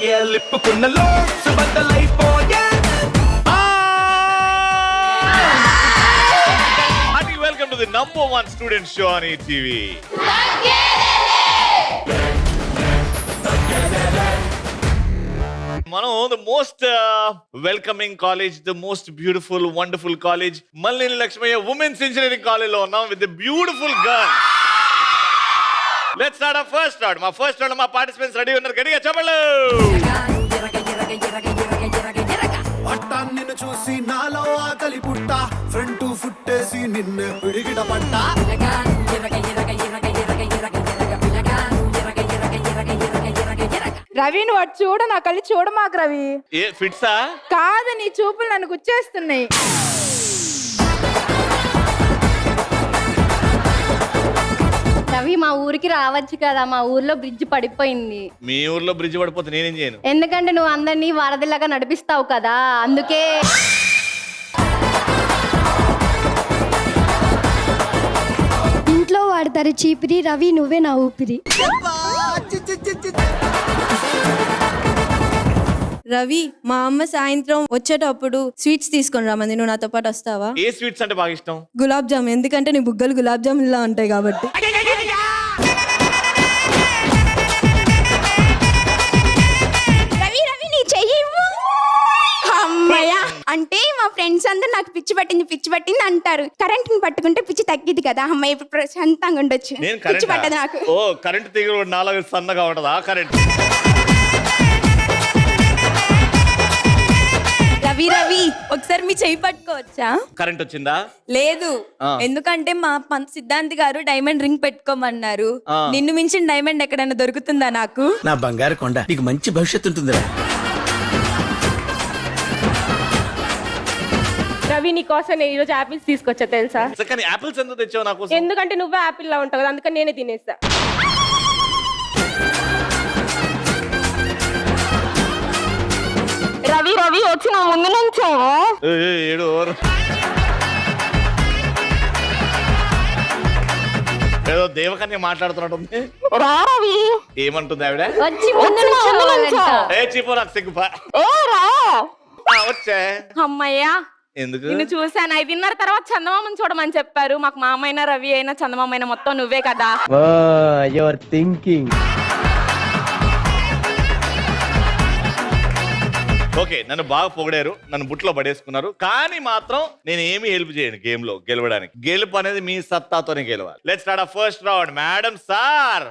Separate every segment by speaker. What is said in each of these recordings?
Speaker 1: పోయే లిప్పుకున్న lots బద్దలైపోయే.
Speaker 2: Welcome to the #1 student show on ETV. మనం the most welcoming college, the most beautiful, wonderful college, Malineni Lakshmaiah Women's Engineering College లో ఉన్నాం with the beautiful girl. Let's start our first round. మా first round మా participants ready ఉన్నారు, గట్టిగా చెప్పండి.
Speaker 3: నిన్ను చూసి నాలో ఆకలి పుట్ట ఫ్రంట్ ఫుట్టేసి నిన్ను పిడిగిట పట్ట.
Speaker 4: రవి నువ్వు అటు చూడ, నా కళ్ళు చూడ మాకు రవి.
Speaker 2: ఏ ఫిట్సా?
Speaker 4: కాదు, నీ చూపులు నన్ను గుచ్చేస్తున్నాయి.
Speaker 5: రవి మా ఊరికి రావచ్చు కదా, మా ఊర్లో బ్రిడ్జ్ పడిపోయింది.
Speaker 2: మీ ఊర్లో బ్రిడ్జ్ పడిపోతే నేనేం చేయను?
Speaker 5: ఎందుకంటే నువ్వు అందరినీ వరదలాగా నడిపిస్తావు కదా, అందుకే.
Speaker 6: ఇంట్లో వాడతారు చీపిరి, రవి నువ్వే నా ఊపిరి.
Speaker 7: రవి, మా అమ్మ సాయంత్రం వచ్చేటప్పుడు స్వీట్స్ తీసుకొని రామంది, నువ్వు నాతో పాటు వస్తావా?
Speaker 2: ఏ స్వీట్స్ అంటే బాగా ఇష్టం?
Speaker 7: గులాబ్ జామ్, ఎందుకంటే నీ బుగ్గలు గులాబ్ జామున్ లా ఉంటాయి కాబట్టి.
Speaker 8: రవి రవి నీ చెయ్యి ఇవ్వు. అమ్మయ్య, అంటే మా ఫ్రెండ్స్ అందరూ నాకు పిచ్చి పట్టింది అంటారు. కరెంట్ ని పట్టుకుంటే పిచ్చి తగ్గిది కదా, అమ్మాయి ఇప్పుడు ప్రశాంతంగా ఉండొచ్చు. పిచ్చి పట్టదు నాకు.
Speaker 2: ఓ కరెంట్ తీగ నాలుగు సన్నగా ఉంటదా కరెంట్?
Speaker 7: రవి రవి, ఒకసారి మీ చెయ్యి పట్టుకోవచ్చా?
Speaker 2: కరెంట్ వచ్చిందా?
Speaker 7: లేదు, ఎందుకంటే మా సిద్ధాంతి గారు డైమండ్ రింగ్ పెట్టుకోమన్నారు. నిన్ను మించిన డైమండ్ ఎక్కడైనా దొరుకుతుందా నాకు?
Speaker 1: నా బంగారు కొండ, నీకు మంచి భవిష్యత్తు ఉంటుందిరా.
Speaker 4: రవి నీ కోసం నేను ఈరోజు ఆపిల్స్ తీసుకొచ్చా తెలుసా?
Speaker 2: కానీ ఆపిల్స్ ఎందుకు తెచ్చావు నాకు?
Speaker 4: ఎందుకంటే నువ్వే ఆపిల్ లా ఉంటావు కదా, అందుకని నేనే తినేస్తా. రవి రవి వచ్చి నా ముందు నుంచో.
Speaker 2: ఏదో దేవకన్య మాట్లాడుతున్నట్టుంది. ఏమంటుంది ఆవిడ?
Speaker 5: వచ్చి ముందు
Speaker 2: ఏ చీపో, నాకు సిగ్గుపా. వచ్చా
Speaker 4: అమ్మయ్యా,
Speaker 2: ఎందుకు?
Speaker 4: నిన్ను చూసాను. 5:30 తర్వాత చందమామని చూడమని చెప్పారు. మాకు మామ అయినా రవి అయినా చందమామ అయినా మొత్తం నువ్వే కదా.
Speaker 1: Your thinking.
Speaker 2: ఓకే, నన్ను బాగా పొగిడారు, నన్ను బుట్లో పడేసుకున్నారు, కానీ మాత్రం నేను ఏమీ హెల్ప్ చేయను గేమ్ లో గెలవడానికి. గెలుపు అనేది మీ సత్తాతోనే గెలవాలి. లెట్స్ స్టార్ట్ ఆ ఫస్ట్ రౌండ్. మేడం సార్,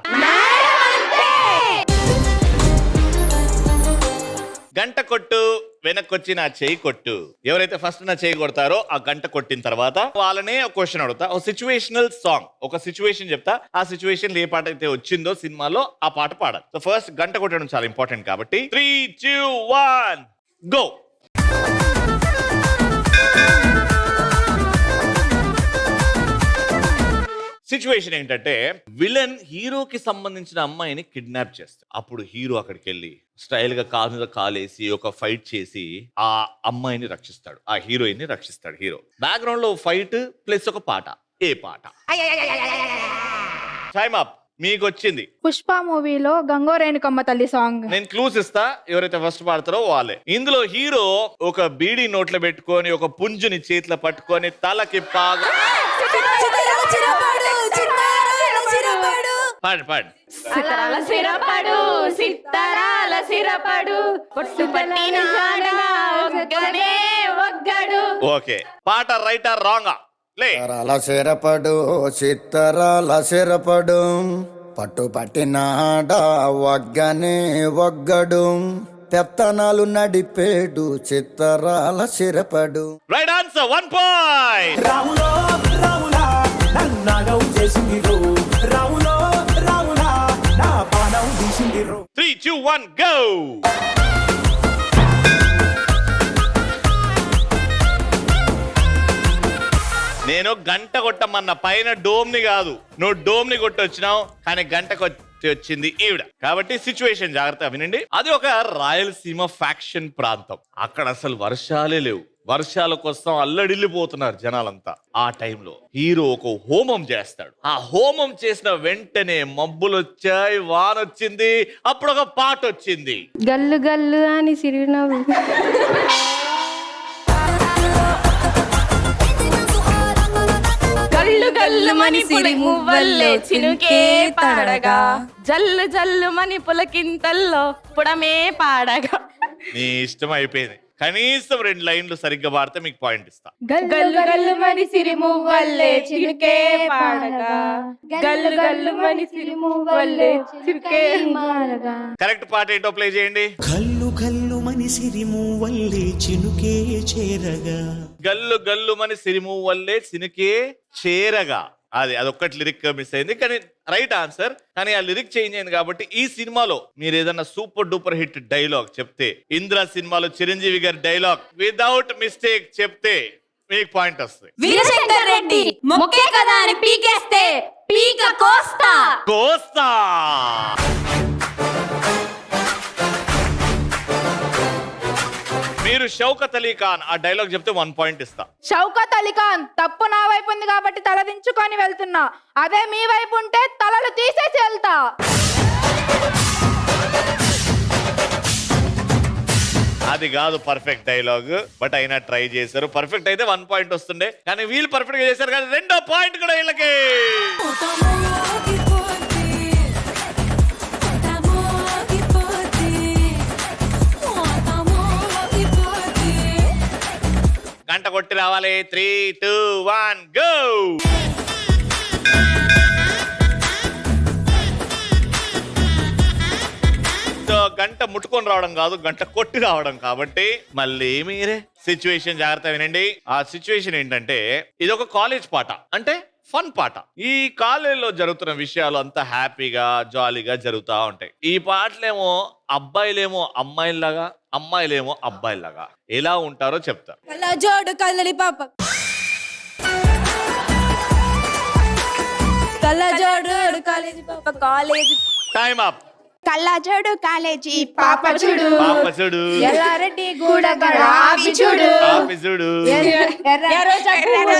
Speaker 2: గంట కొట్టు, వెనక్కొచ్చి నా చేయి కొట్టు. ఎవరైతే ఫస్ట్ నా చేయి కొడతారో ఆ గంట కొట్టిన తర్వాత వాళ్ళనే ఒక క్వశ్చన్ అడుగుతా. ఒక సిచ్యువేషనల్ సాంగ్, ఒక సిచ్యువేషన్ చెప్తా. ఆ సిచ్యువేషన్ ఏ పాట అయితే వచ్చిందో సినిమాలో ఆ పాట పాడాలి. సో ఫస్ట్ గంట కొట్టడం చాలా ఇంపార్టెంట్ కాబట్టి 3, 2, 1 గో. సిచ్యువేషన్ ఏంటంటే, విలన్ హీరోకి సంబంధించిన అమ్మాయిని కిడ్నాప్ చేస్తాడు. అప్పుడు హీరో అక్కడికి వెళ్ళి స్టైల్ గా కాలు మీద కాలేసి ఒక ఫైట్ చేసి ఆ అమ్మాయిని రక్షిస్తాడు, ఆ హీరోయిన్ ని రక్షిస్తాడు. హీరో బ్యాక్గ్రౌండ్ లో ఫైట్ ప్లస్ ఒక పాట. ఏ పాట? Time up. మీకు వచ్చింది
Speaker 4: పుష్ప మూవీలో గంగోరేణుకమ్మ తల్లి సాంగ్.
Speaker 2: నేను క్లూస్ ఇస్తా, ఎవరైతే ఫస్ట్ పాడతారో వాళ్ళే. ఇందులో హీరో ఒక బీడీ నోట్లో పెట్టుకొని ఒక పుంజుని చేతిలో పట్టుకొని తలకి పాడు.
Speaker 4: సితారాల సిరపడు, సితారాల సిరపడు, పొట్టు పట్టిన ఒగ్గనే ఒగ్గడు.
Speaker 2: ఓకే, పాట రైటా రాంగా?
Speaker 3: చిత్తరాల సిరపడు, చిత్తరాల సిరపడు, పట్టు పట్టినాడ ఒగ్గనే ఒగ్గడు, పెత్తనాలు నడిపేడు చిత్తరాల సిరపడు.
Speaker 2: Right answer, 1 point.
Speaker 3: రాములో రాములా నన్నాగం చేసింది రో, రాములో రాములా నా పానం తీసింది రో.
Speaker 2: 3, 2, 1 గో. నేను గంట కొట్టమన్న, పైన డోమ్ ని కాదు, నువ్వు డోమ్ ని కొట్టొచ్చినావు, కానీ గంట కొట్టి వచ్చింది ఈవిడ. కాబట్టి సిచ్యువేషన్ జాగ్రత్తగా వినండి. అది ఒక రాయలసీమ ఫ్యాక్షన్ ప్రాంతం. అక్కడ అసలు వర్షాలే లేవు, వర్షాల కోసం అల్లడిల్లిపోతున్నారు జనాలంతా. ఆ టైంలో హీరో ఒక హోమం చేస్తాడు. ఆ హోమం చేసిన వెంటనే మబ్బులు వచ్చాయి, వానొచ్చింది, అప్పుడు ఒక పాట వచ్చింది.
Speaker 5: గల్లు గల్లు అని సిరినవ్వు.
Speaker 4: గల్లు గల్లు మని సిరిమువ్వల్లే చినుకే పాడగా, జల్లు జల్లు మని పులకింతల్లో పుడమే పాడగా.
Speaker 2: నీ ఇష్టం అయిపోయింది. కనీసం 2 లైన్లు సరిగ్గా పాడితే మీకు పాయింట్ ఇస్తా.
Speaker 4: గల్లు గల్లు మని సిరిమువ్వల్లే చినుకే పాడగా, గల్లు గల్లు మని సిరిమువ్వల్లే చినుకే పాడగా.
Speaker 2: కరెక్ట్ పాట ఏంటో ప్లే చేయండి.
Speaker 3: కల్లు కల్లు మనిసిరిము వల్లే చినుకే చేరగా.
Speaker 2: గల్లు గల్లు మని సిరిము వల్లే సినుకే చేరగా. అదొక్కటి లిరిక్ మిస్ అయింది, కానీ రైట్ ఆన్సర్. కానీ ఆ లిరిక్ చేంజ్ అయింది కాబట్టి ఈ సినిమాలో మీరు ఏదన్నా సూపర్ డూపర్ హిట్ డైలాగ్ చెప్తే, ఇంద్ర సినిమాలో చిరంజీవి గారి డైలాగ్ వితౌట్ మిస్టేక్ చెప్తే మీకు పాయింట్ వస్తుంది.
Speaker 7: వీరశంకర్ రెడ్డి మొక్కే కదా అని పీకేస్తే పీక కోస్తా.
Speaker 2: కోస్తా. మీరు షౌకత్ అలీ ఖాన్ ఆ డైలాగ్ చెప్తే 1 పాయింట్ ఇస్తా.
Speaker 4: షౌకత్ అలీ ఖాన్, తప్పు నా వైపు ఉంది కాబట్టి తలదించుకొని వెళ్తున్నా, అదే మీ వైపు ఉంటే తలలు తీసేసి వెళ్తా.
Speaker 2: అది కాదు పర్ఫెక్ట్ డైలాగ్, బట్ అయినా ట్రై చేశారు. పర్ఫెక్ట్ అయితే 1 పాయింట్ వస్తుండే, కానీ వీళ్ళు పర్ఫెక్ట్ గా చేశారు, కానీ 2వ పాయింట్ కూడా వీళ్ళకి. గంట కొట్టి రావాలి. 3, 2, 1 గో. గంట ముట్టుకొని రావడం కాదు, గంట కొట్టి రావడం కాబట్టి మళ్ళీ మీరే సిచ్యువేషన్ జాగ్రత్త వినండి. ఆ సిచ్యువేషన్ ఏంటంటే, ఇది ఒక కాలేజ్ పాట, అంటే ఫన్ పాట. ఈ కాలేజీలో జరుగుతున్న విషయాలు అంతా హ్యాపీగా జాలీగా జరుగుతూ ఉంటాయి. ఈ పాటలేమో అబ్బాయిలేమో అమ్మాయిలాగా, అమ్మాయిలేమో అబ్బాయిలాగా ఎలా ఉంటారో చెప్తారు.
Speaker 7: కళ్ళజోడు కళ్ళలి పాప, కళ్ళజోడు కాలేజీ పాప, కాలేజీ
Speaker 2: టైం అప్.
Speaker 8: కళ్ళజోడు కాలేజీ పాప చూడు,
Speaker 2: పాప చూడు,
Speaker 4: ఎల్లారెడ్డి గూడగడ ఆపి చూడు,
Speaker 2: ఆపి చూడు,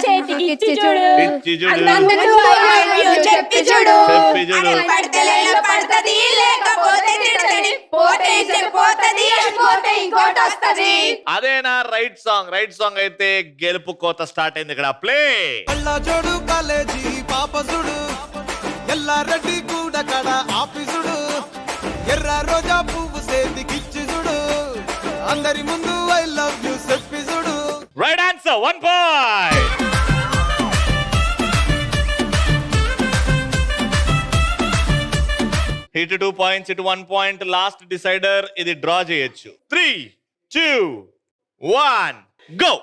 Speaker 4: చేతికి ఇచ్చి చూడు,
Speaker 2: పిచ్చి చూడు,
Speaker 8: చెప్పి చూడు,
Speaker 2: చెప్పి చూడు.
Speaker 8: పడతది లేకపోతే తిడతది, పోతే పోతది పోతే ఇంకోటి వస్తది.
Speaker 2: అదేనా రైట్ సాంగ్? రైట్ సాంగ్ అయితే గెలుపు కోత స్టార్ట్ అయింది. ఇక్కడ ప్లే.
Speaker 3: కళ్ళజోడు కాలేజీ పాపసుడు, ఎల్లారెడ్డి కూడా కడ ఆఫీసుడు, ఎర్ర రోజా పువ్వు సేతికిచ్చి చూడు, అందరి ముందు ఐ లవ్ యూ చెప్పి చూడు.
Speaker 2: Right answer, 1 point. ఇటు 2 పాయింట్స్, ఇటు 1 పాయింట్. Last decider. ఇది డ్రా చేయొచ్చు. 3, 2, 1 గో.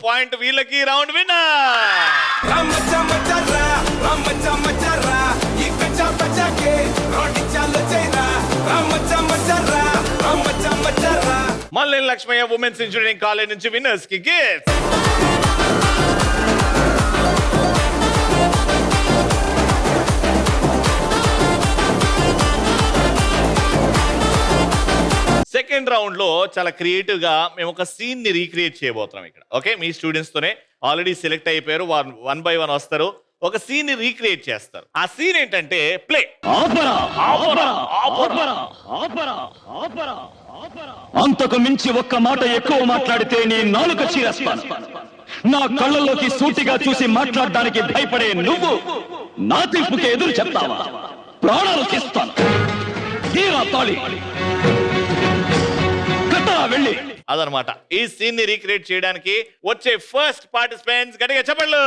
Speaker 2: పాయింట్ వీళ్ళకి. Round winner. మళ్ళీ లక్ష్మయ్య ఉమెన్స్ ఇంజనీరింగ్ కాలేజ్ నుంచి విన్నర్స్ కి గిఫ్ట్. సెకండ్ రౌండ్ లో చాలా క్రియేటివ్ గా మేము ఒక సీన్ ని రీక్రియేట్ చేయబోతున్నాం ఇక్కడ. ఓకే, మీ స్టూడెంట్స్ తోనే ఆల్రెడీ సెలెక్ట్ అయిపోయారు, 1 by 1 వస్తారు, ఒక సీన్ ని రీక్రియేట్ చేస్తారు. ఆ సీన్ ఏంటంటే ప్లే.
Speaker 9: అంతకు మించి ఒక్క మాట ఎక్కువ మాట్లాడితే నీ నాలుక చీరేస్తాను. నా కళ్ళల్లోకి సూటిగా చూసి మాట్లాడడానికి భయపడే నువ్వు నా తీర్పుకి ఎదురు చెప్తావా? ప్రాణాలు తీస్తాను. తీరా తాళి కట్టరా వెళ్ళి.
Speaker 2: అదనమాట ఈ సీన్ ని రీక్రియేట్ చేయడానికి వచ్చే ఫస్ట్ పార్టిసిపెంట్స్. గట్టిగా చెప్పండి.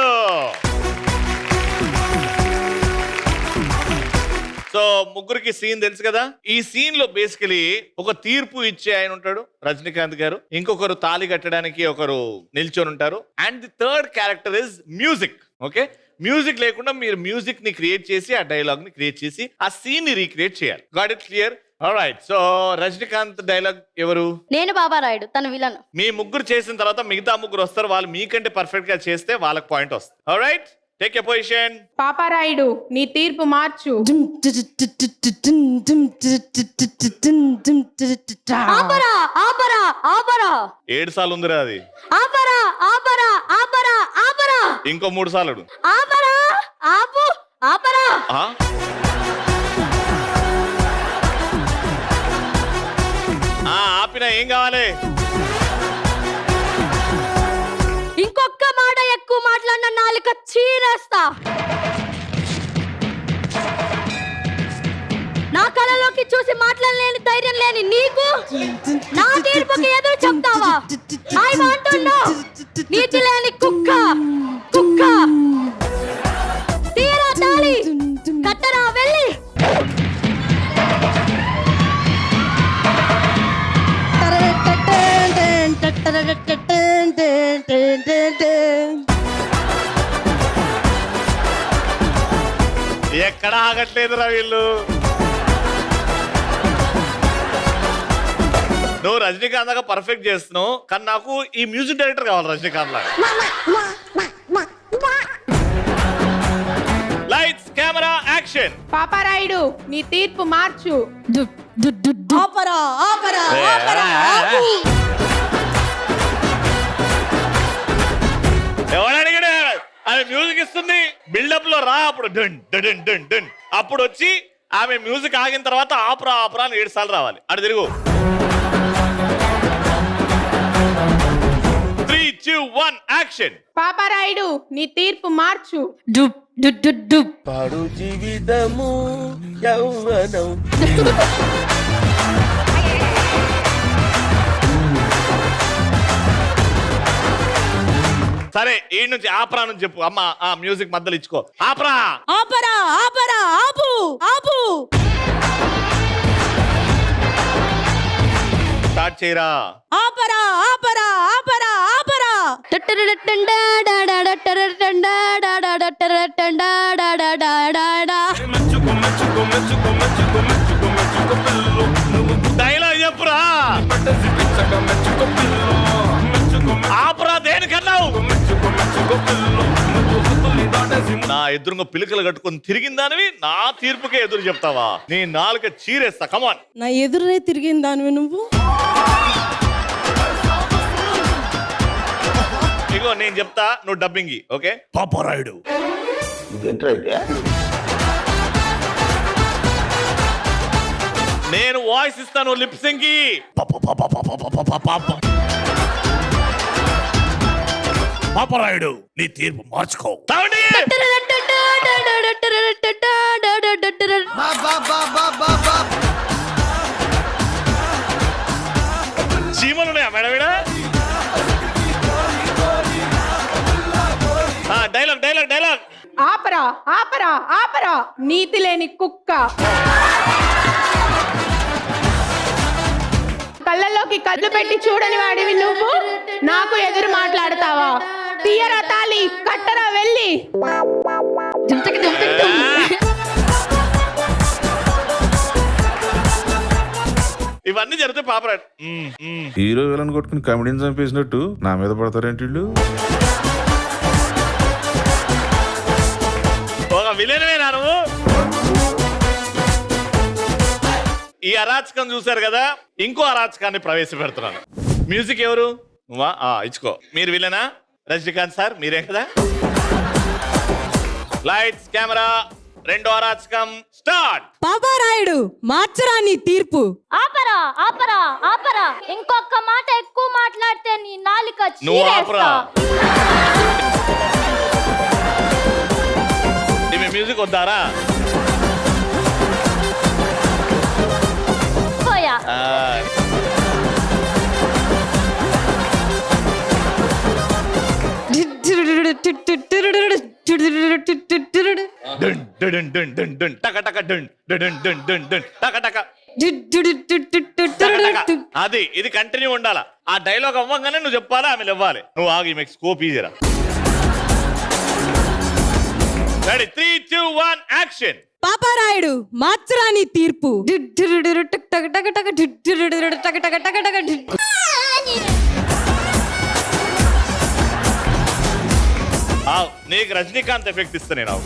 Speaker 2: సో ముగ్గురికి సీన్ తెలుసు కదా. ఈ సీన్ లో బేసికలీ ఒక తీర్పు ఇచ్చే ఆయన ఉంటాడు, రజనీకాంత్ గారు. ఇంకొకరు తాళి కట్టడానికి ఒకరు నిల్చొని ఉంటారు. And the third character is music. Okay, music లేకుండా మీరు మ్యూజిక్ ని క్రియేట్ చేసి, ఆ డైలాగ్ ని క్రియేట్ చేసి, ఆ సీన్ ని రీక్రియేట్ చేయాలి. Got it clear? Alright. So Rajinikanth dialogue ఎవరు?
Speaker 5: నేను బాబా రాయుడు, తన విలన్.
Speaker 2: మీ ముగ్గురు చేసిన తర్వాత మిగతా ముగ్గురు వస్తారు. వాళ్ళు మీకంటే పర్ఫెక్ట్ గా చేస్తే వాళ్ళకి పాయింట్ వస్తుంది. Alright, take a position.
Speaker 4: Paparayudu నీ తీర్పు మార్చు.
Speaker 5: ఆపరా ఆపరా ఆపరా
Speaker 2: 7 సార్లు ఉందిరా అది.
Speaker 5: ఆపరా ఆపరా ఆపరా ఆపరా
Speaker 2: ఇంకో 3 సార్లు.
Speaker 5: ఆపరా ఆపు ఆపరా
Speaker 2: ఆపిన ఏం కావాలి?
Speaker 5: ఇంకొక్క మాట ఎక్కువ మాట్లాడిన నాలుక చీరేస్తా. నా కళలోకి చూసి మాట్లాడలేని ధైర్యం లేని నీకు నా తీర్పుకి ఎదురు చెప్తావా? I want to know. నీతి లేని కుక్క కుక్క తీరా తాళి కట్టరా వెళ్ళి.
Speaker 2: ఎక్కడ ఆగట్లేదురా వీళ్ళు. నువ్వు రజనీకాంత్ దాకా పర్ఫెక్ట్ చేస్తున్నావు, కానీ నాకు ఈ మ్యూజిక్ డైరెక్టర్ కావాలి రజనీకాంత్ లాగా. Lights camera action.
Speaker 4: పాపారాయుడు నీ తీర్పు మార్చు.
Speaker 7: ఆపరా ఆపరా ఆపరా ఆపు.
Speaker 2: ఎవడడిగాడు? ఆమె మ్యూజిక్ ఇస్తుంది, బిల్డప్ లో రా, అప్పుడు డన్ డన్ డన్ డన్, అప్పుడు వచ్చి ఆమె మ్యూజిక్ ఆగిన తర్వాత ఆపరా ఆపరా అని 7 సార్లు రావాలి. అటు తిరుగు. 3, 2, 1 యాక్షన్.
Speaker 4: పాపారాయుడు నీ తీర్పు మార్చు.
Speaker 1: పాడు జీవితము యౌవనం.
Speaker 2: సరే ఈ నుంచి ఆపరా నుంచి చెప్పు. అమ్మ ఆ మ్యూజిక్ మధ్యలో ఇచ్చుకో. ఆపరా
Speaker 7: ఆపరా ఆపరా ఆపు ఆపు.
Speaker 2: స్టార్ట్ చేయరా.
Speaker 7: ఆపరా ఆపరా ఆపరా ఆపరా.
Speaker 2: డైలాగ్ చెప్పురా. ఆపరా దేనికన్నావు? నా ఎదురుగా పిలుకలు కట్టుకొని తిరిగిన దానివి నా తీర్పుకే ఎదురు చెప్తావా? నీ నాలుక చీరేస్తా. కమాన్.
Speaker 7: నా ఎదురునే తిరిగిన దానివి నువ్వు.
Speaker 2: ఇగో నేను చెప్తా, నువ్వు డబ్బింగ్. ఓకే? పాపారాయుడు నేను వాయిస్ ఇస్తాను, లిప్సింగ్ కి. పాపారాయుడు నీ తీర్పు మార్చుకో. చీమలున్నాయా మేడం? Dialogue dialogue dialogue.
Speaker 4: ఆపరా ఆపరా ఆపరా నీతి లేని కుక్క. కళ్ళలోకి కళ్ళు పెట్టి చూడని వాడివి నువ్వు నాకు ఎదురు మాట్లాడతావా? తీయరా తాళి కట్టరా వెళ్ళి.
Speaker 2: ఇవన్నీ జరిగితే పాపరాడు.
Speaker 10: హీరో విలన్ కొట్టుకుని కమెడీని చంపేసినట్టు నా మీద పడతారేంటి వీళ్ళు?
Speaker 2: ఒక విలనవేనా నువ్వు? ఈ అరాచకం చూశారు కదా, ఇంకో అరాచకాన్ని ప్రవేశపెడుతున్నాను. మ్యూజిక్ ఎవరు? నువ్వా? ఇచ్చుకో. మీరు విలనా? రజనీకాంత్ సార్ మీరే కదా? Lights camera. రెండో అరాచకం స్టార్ట్.
Speaker 7: పాపారాయుడు మార్చరా నీ తీర్పు.
Speaker 5: ఆపరా ఆపరా ఆపరా ఇంకొక మాట ఎక్కువ మాట్లాడితే నీ నాలుక
Speaker 2: నువ్వు ఆపరా. ఇవి మ్యూజిక్ వద్దారా?
Speaker 5: పోయా.
Speaker 2: అది ఇది కంటిన్యూ ఉండాలా. ఆ డైలాగ్ అవ్వగానే నువ్వు చెప్పాలా, ఆమె ఇవ్వాలి. నువ్వు ఆగి మీకు స్కోప్ ఈజీరా. Ready 3, 2, 1 action.
Speaker 7: పాపారాయుడు మార్చరా నీ తీర్పు.
Speaker 2: ఆవ్ నీకు రజనీకాంత్ ఎఫెక్ట్ ఇస్తా నేను.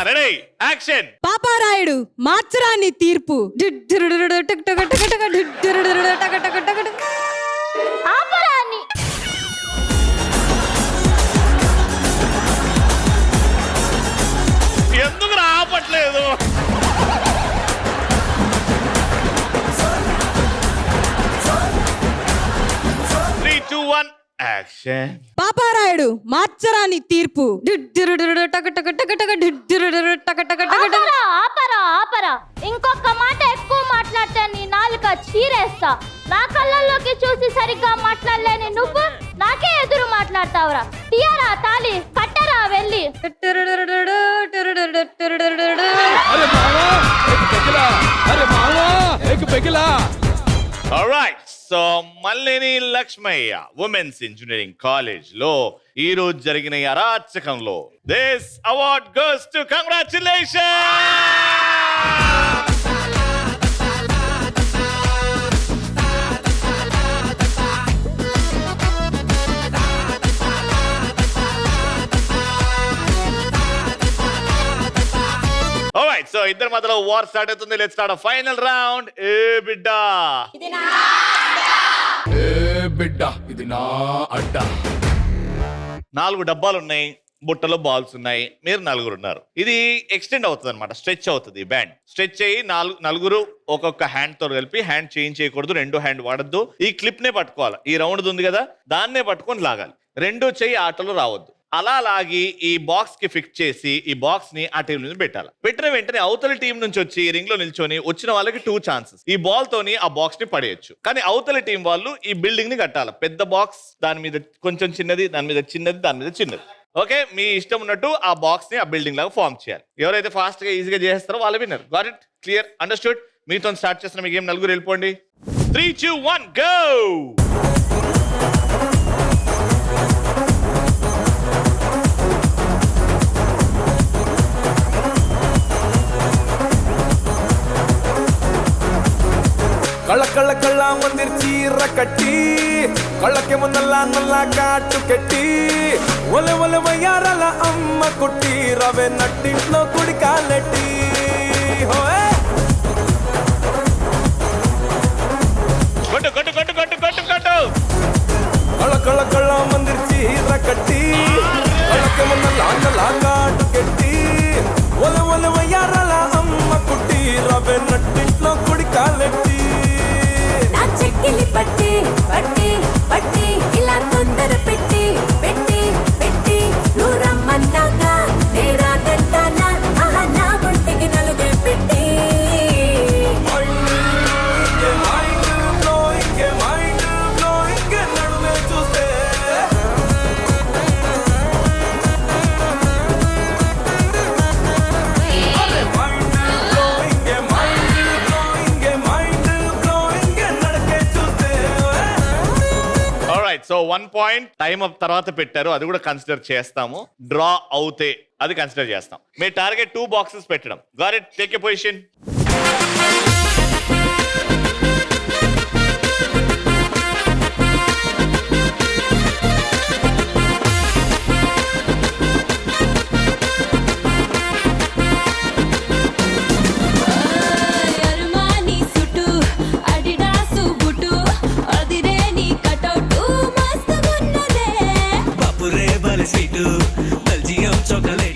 Speaker 2: Ready action.
Speaker 7: పాపారాయుడు మార్చరాని తీర్పు.
Speaker 5: ఆపరాన్ని
Speaker 2: ఎందుకు రాపట్లేదు? యాక్షన్.
Speaker 7: పాపారాయుడు మార్చరాని తీర్పు.
Speaker 5: ఆపరా ఆపరా ఆపరా. ఇంకొక మాట ఎక్కువ మాట్లాడితే నీ నాలుక చీరేస్తా. నా కళ్ళల్లోకి చూసి సరిగ్గా మాట్లాడలేని నువ్వు నాకే ఎదురు మాట్లాడతావురా. తీయరా తాళి, కట్టరా వెళ్ళి.
Speaker 2: Alright, so Malineni Lakshmaiah women's engineering college లో ఈ రోజు జరిగిన ఈ అరాచకంలో this award goes to congratulation. Alright, so ఇద్దరి మధ్యలో వార్ స్టార్ట్ అవుతుంది. Let's start a final round. ఏ బిడ్డా
Speaker 3: ఇది నా అడ్డ.
Speaker 2: 4 డబ్బాలు ఉన్నాయి, బుట్టలో బాల్స్ ఉన్నాయి, మీరు 4 ఉన్నారు. ఇది ఎక్స్టెండ్ అవుతుంది అనమాట, స్ట్రెచ్ అవుతుంది. బ్యాండ్ స్ట్రెచ్ అయ్యి 4 ఒక్కొక్క హ్యాండ్ తో కలిపి, హ్యాండ్ చేంజ్ చేయకూడదు, 2 హ్యాండ్ వాడద్దు. ఈ క్లిప్ నే పట్టుకోవాలి, ఈ రౌండ్ ఉంది కదా దాన్నే పట్టుకొని లాగాలి. 2 చెయ్యి ఆటలో రావద్దు. అలా లాగి ఈ బాక్స్ కి ఫిక్స్ చేసి ఈ బాక్స్ ని ఆ టీం నుంచి పెట్టాలి. పెట్టిన వెంటనే అవతల టీం నుంచి వచ్చి రింగ్ లో నిల్చొని వచ్చిన వాళ్ళకి 2 ఛాన్సెస్. ఈ బాల్ తోని ఆ బాక్స్ ని పడేయచ్చు. కానీ అవతల టీం వాళ్ళు ఈ బిల్డింగ్ ని కట్టాలి. పెద్ద బాక్స్, దాని మీద కొంచెం చిన్నది, దాని మీద చిన్నది, దాని మీద చిన్నది. ఓకే, మీ ఇష్టం ఉన్నట్టు ఆ బాక్స్ ని ఆ బిల్డింగ్ లాగా ఫార్మ్ చేయాలి. ఎవరైతే ఫాస్ట్ గా ఈజీగా చేస్తారో వాళ్ళు winner. Got it? Clear? Understood? మీతో స్టార్ట్ చేస్తున్న మీ గేమ్. 4 వెళ్ళిపోండి. 3, 2, 1 గో.
Speaker 3: ಕಳ್ಳ ಕಳ್ಳ ಕಳ್ಳ ಮಂದಿರ್ ಚೀರ ಕಟ್ಟಿ ಕಳ್ಳಕ್ಕೆ ಮುಂದಲ್ಲ ನಲ್ಲ ಕಾಟು ಕೆಟ್ಟಿ ಒಲೆ ಒಲೆ ವಯ್ಯಾರಲ್ಲ ಅಮ್ಮ ಕುಟ್ಟಿ ರವೆ ನಟ್ಟಿಂಟ್ಲೋ ಕುಡಿ ಕಾಲೆಟ್ಟಿ ಹೋಯ್
Speaker 2: కొట్టు కొట్టు కొట్టు కొట్టు కొట్టు కొట్టు.
Speaker 3: ಕಳ್ಳ ಕಳ್ಳ ಕಳ್ಳ ಮಂದಿರ್ ಚೀರ ಕಟ್ಟಿ ಕಳ್ಳಕ್ಕೆ ಮುಂದಲ್ಲ ನಲ್ಲ ಕಾಟು ಕೆಟ್ಟಿ ಒಲೆ ಒಲೆ ವಯ್ಯಾರಲ್ಲ ಅಮ್ಮ ಕುಟ್ಟಿ ರವೆ ನಟ್ಟಿಂಟ್ಲೋ ಕುಡಿ ಕಾಲೆಟ್ಟಿ.
Speaker 7: చెక్కిలి పట్టి పట్టి పట్టి ఇలా తొందర పెట్టి పెట్టి పెట్టి నువ్వు రమ్మన్నాక నేరా తింటానా ఆహా నా ఒంటికి నలుగే పెట్టి.
Speaker 3: నడుమే చూస్తే
Speaker 2: సో 1 పాయింట్ టైం అప్ తర్వాత పెట్టారు, అది కూడా కన్సిడర్ చేస్తాము. డ్రా అవుతే అది కన్సిడర్ చేస్తాం. మీ టార్గెట్ 2 బాక్సెస్ పెట్టడం. Got it? Take a position.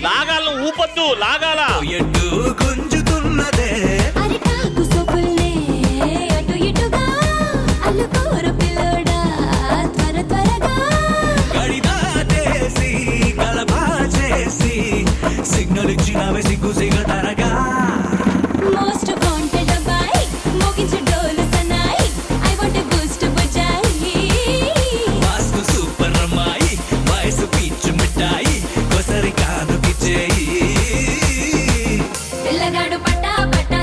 Speaker 2: లాగాలను ఊపొద్దు, లాగాల.
Speaker 3: గుంజుతున్నదే
Speaker 7: అరిటాకు సొప్పుల్నే అటు ఇటుగా అల్లుకోరు పిల్లోడా త్వర త్వరగా
Speaker 3: గడిదాటేసి గలబా చేసి సిగ్నల్ ఇచ్చినవే సిగ్గు సిగతరగా.
Speaker 7: మోస్ట్ వాంటెడ్ అబ్బాయి మోగించు డోలు సన్నాయి ఐ వాంట్ ఎ బూస్ట్ బజాయి.
Speaker 3: వాస్తు సూపర్ అమ్మాయి వయసు పిచ్చు మిఠాయి కొసరి కాదు పిచ్చేయి.
Speaker 7: పిల్లగాడు పట్టా పట్టా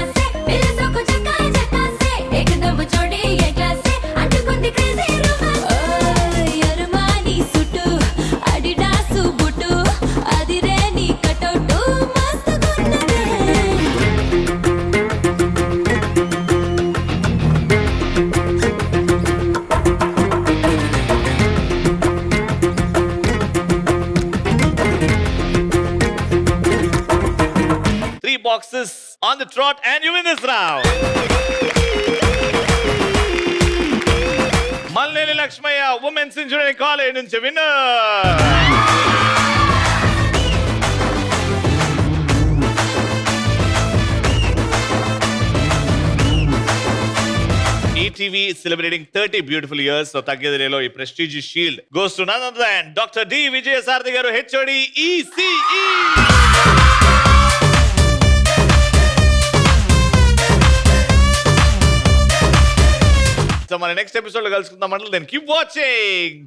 Speaker 2: boxes on the trot and you win this round. Malneli Lakshmaya Women's Engineering College నుంచి winner. ETV is celebrating 30 beautiful years. So Taggedilelo ఈ prestigious shield goes to none other than Dr. D. Vijayasarathi garu, HOD ECE. So మన next episode లో కలుసుకుందాం. అంటే then keep watching.